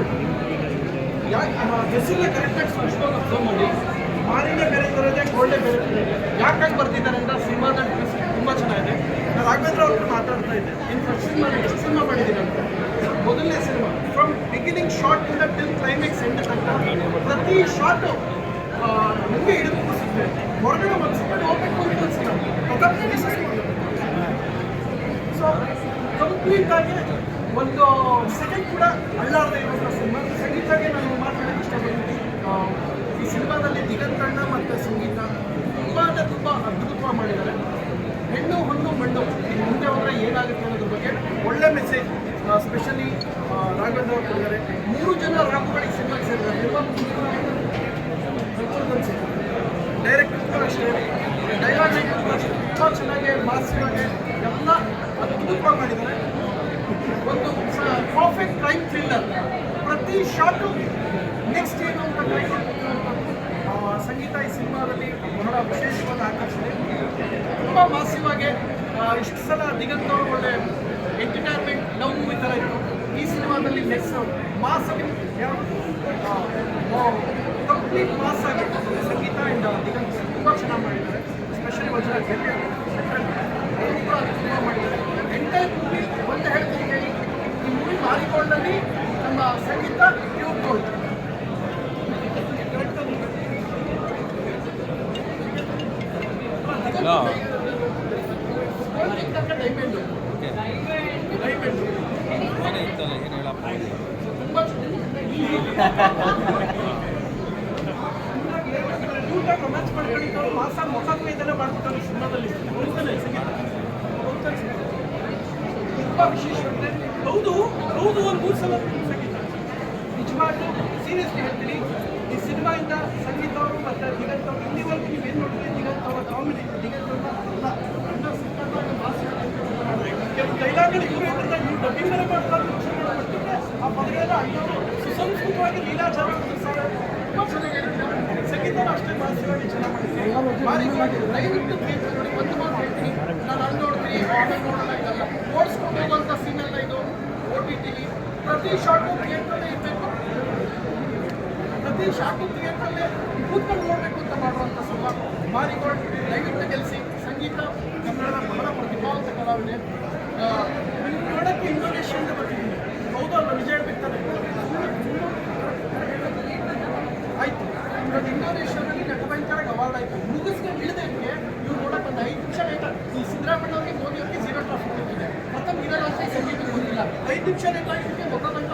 Bold. ಯಾಕೆ ಹೆಸರನ್ನ ಕರೆಕ್ಟಾಗಿ ಸ್ಪಷ್ಟವಾಗಿ ಅಬ್ಸರ್ವ್ ಮಾಡಿ, ಮಾರಿನೇ ಬೇರೆ ಥರದೇ ಗೋಲ್ಡೇ ಬೇರೆ ಥರ ಇದೆ. ಯಾಕಾಗಿ ಬರ್ತಿದ್ದಾರೆ ಅಂತ ಸಿನಿಮಾದಲ್ಲಿ ತುಂಬ ಚೆನ್ನಾಗಿದೆ. ನಾನು ರಾಘವೇಂದ್ರ ಅವ್ರ ಮಾತಾಡ್ತಾ ಇದ್ದೆ, ಇನ್ನು ಫಸ್ಟ್ ಸಿನಿಮಾ ಎಷ್ಟು ಸಿನಿಮಾ ಮಾಡಿದ್ದೀನಿ ಅಂತ. ಮೊದಲನೇ ಸಿನಿಮಾ ಫ್ರಮ್ ಬಿಗಿನಿಂಗ್ ಶಾರ್ಟ್ ಇಂದ ಟಿಲ್ ಕ್ಲೈಮ್ಯಾಕ್ಸ್ ಎಂಡ್ ತನಕ ಪ್ರತಿ ಶಾರ್ಟು ನಿಮಗೆ ಹಿಡಿದು ಕೂರಿಸುತ್ತೆ. ಹೊರಗಡೆ ಒಂದು ಸೆಕೆಂಡ್ ಹೋಗ್ಬೇಕು ಅಂತ ಅನಿಸಿಲ್ಲ. ಸೊ ಕಂಪ್ಲೀಟಾಗಿ ಒಂದು ಸೆಕೆಂಡ್ ಕೂಡ ಅಳ್ಳಾಡದೆ ಇರುವಂಥ ಸಿನಿಮಾ. ಸಂಗೀತಕ್ಕೆ ನಾನು ಮಾತಾಡೋಕ್ಕೆ ಇಷ್ಟಪಡ್ತೀನಿ. ಈ ಸಿನಿಮಾದಲ್ಲಿ ದಿಗಂತಣ್ಣ ಮತ್ತು ಸಂಗೀತ ತುಂಬ ಅದ್ಭುತವಾಗಿ ಮಾಡಿದ್ದಾರೆ. ಹೆಣ್ಣು ಹೊನ್ನು ಮಣ್ಣು ಮುಂದೆ ಹೋದರೆ ಏನಾಗುತ್ತೆ ಅನ್ನೋದ್ರ ಬಗ್ಗೆ ಒಳ್ಳೆ ಮೆಸೇಜ್ ಸ್ಪೆಷಲಿ ರಾಘವೇಂದ್ರ ಅವರು ಕೊಟ್ಟಿದ್ದಾರೆ. 3 ಜನ ರಾಘುಗಳಿಗೆ ಸಿನಿಮಾಗೆ ಸೇರಿದ್ದಾರೆ. ಡೈರೆಕ್ಟರ್ ಕೂಡ ಅಷ್ಟೇ, ಡೈಲಾಗ್ ತುಂಬ ಚೆನ್ನಾಗಿ ಮಾಸಿಗೆ ಎಲ್ಲ ಅದ್ಭುತವಾಗಿ ಮಾಡಿದ್ದಾರೆ. ಒಂದು ಪರ್ಫೆಕ್ಟ್ ಕ್ರೈಮ್ ಥ್ರಿಲ್ಲರ್. ಪ್ರತಿ ಶಾಟು ನೆಕ್ಸ್ಟ್ ಏನು ಅಂತ ಸಂಗೀತ ಈ ಸಿನಿಮಾದಲ್ಲಿ ಬಹಳ ವಿಶೇಷವಾದ ಆಕರ್ಷಣೆ. ತುಂಬ ಮಾಸಿವಾಗಿ ಇಷ್ಟು ಸಲ ದಿಗಂತ ಅವರು ಒಳ್ಳೆ ಎಂಟರ್ಟೈನ್ಮೆಂಟ್ ಲವ್ ಮೂವಿ ಥರ ಇತ್ತು. ಈ ಸಿನಿಮಾದಲ್ಲಿ ನೆಕ್ಸ್ಟ್ ಮಾಸಲ್ಲಿ ಕಂಪ್ಲೀಟ್ ಮಾಸ್ ಆಗಿ ಸಂಗೀತ ಆ್ಯಂಡ್ ದಿಗಂತ ತುಂಬ ಚೆನ್ನಾಗಿ ಮಾಡಿದ್ದಾರೆ. ಎಸ್ಪೆಷಲಿ ವಜ್ರ ತುಂಬ ಮಾಡಿದ್ದಾರೆ. ಎಂಟೈರ್ ಮೂವಿ ಒಂದು ಹೇಳ್ತೀನಿ ಹೇಳಿ, ಈ ಮೂವಿ ಮಾರಿಗೋಲ್ಡಲ್ಲಿ ನಮ್ಮ ಸಂಗೀತ ಪ್ಯೂರ್ ಗೋಲ್ಡ್. ಡೈಮಂಡು ರೊಮ್ಯಾನ್ಸ್ ಮಾಡ್ಕೊಂಡಿದ್ದವರು ಮಾಸ ಮೊಸಾಕು ಇದೆಲ್ಲ ಮಾಡ್ತಾರೆ ಸಿನಿಮಾದಲ್ಲಿ. ತುಂಬ ವಿಶೇಷವಾಗಿದೆ. ಹೌದು ಒಂದು 3 ಸಲ ಸಂಗೀತ ನಿಜವಾಗ್ಲೂ ಸೀರಿಯಸ್ಲಿ ಹೇಳ್ತೀನಿ. ಈ ಸಿನಿಮಾಯಿಂದ ಸಂಗೀತ ಅವರು ಮತ್ತು ದಿಗಂತ ಅವರು ಇಲ್ಲಿವರೆಗೂ ನೀವೇನು ನೋಡ್ತೀವಿ, ದಿಗಂತ ಅವರ ಕಾಮಿಡಿ, ದಿಗಂತ ಅಲ್ಲ ಅಣ್ಣ ಸಿಕ್ಕಾಗ ಮಾಸ ಕೆಲವು ಡೈಲಾಗ್ಗಳು ಇವರು ಹೇಳಿದ್ರೆ ನೀವು ಡಬ್ಬಿಂಗ್ ಮೇಲೆ ಮಾಡ್ತಾರೆ ಮಟ್ಟಿಗೆ ಆ ಪದಗಳೆಲ್ಲ ಅಣ್ಣವರು ಸುಸಂಸ್ಕೃತವಾಗಿ ಲೀಲಾಚಾರ ತುಂಬ ಚೆನ್ನಾಗಿ ಹೇಳಿದ್ದಾರೆ. ಸಂಗೀತನೂ ಅಷ್ಟೇ ಮಾನಸಿಕವಾಗಿ ಚೆನ್ನಾಗಿ ಮಾಡಿದ್ದಾರೆ. ದಯವಿಟ್ಟು ಥಿಯೇಟರ್ ನೋಡಿ. ಒಂದು ಮಾತು ಹೇಳ್ತೀನಿ, ನಾನು ಅಲ್ಲಿ ನೋಡ್ತೀನಿ ಆಮೇಲೆ ನೋಡೋಣ ಇದಲ್ಲ, ಓಡಿಸ್ಕೊಂಡು ಹೋಗುವಂಥ ಸೀನೆಲ್ಲ ಇದು OTT-ಲಿ ಪ್ರತಿ ಶಾರ್ಟು ಥಿಯೇಟ್ರಲ್ಲೇ ಇರಬೇಕು. ಪ್ರತಿ ಶಾರ್ಟು ಥಿಯೇಟ್ರಲ್ಲೇ ಕೂತ್ಕೊಂಡು ನೋಡಬೇಕು ಅಂತ ಮಾಡುವಂಥ ಸಿನಿಮಾ ಮಾರಿಗೋಲ್ಡ್. ದಯವಿಟ್ಟು ಗೆಲ್ಲಿಸಿ. ಸಂಗೀತ ಕನ್ನಡದ ಬಹಳ ಪ್ರತಿಭಾವಂತ ಕಲಾವಿದೆ. ನೋಡೋಕ್ಕೆ ಇಂಡೋನೇಷ್ಯಾದಿಂದ ಬರ್ತಿದ್ದೀನಿ. ಹೌದು ಅಲ್ಲ, ನಿಜ ಹೇಳ್ಬೇಕಾದ್ರೆ ಆಯಿತು. ಇವತ್ತು ಇಂಡೋನೇಷ್ಯಾದಲ್ಲಿ ನಟಭಯಂಕರ ಅವಾರ್ಡ್ ಆಯಿತು. ಮುಗಿಸ್ಕೊಂಡು ಇಳಿದಕ್ಕೆ ಇವ್ರು ನೋಡೋಕೆ ಒಂದು 5 ನಿಮಿಷ ಲೇಟ್. ಈ ಸಿದ್ದರಾಮಯ್ಯ ಅವರಿಗೆ ಮೋದಿ ಅವರಿಗೆ 0 ಟ್ರಾಫಿಕ್ ಕೊಟ್ಟಿದೆ. ಪ್ರಥಮ ಇರಲ್ಲ ಅಂತ ಸಂಗೀತ ಗೊತ್ತಿಲ್ಲ. 5 ನಿಮಿಷ ಲೇಟ್ ಆಗಿದ್ದಕ್ಕೆ ಗೊತ್ತಾದಂತ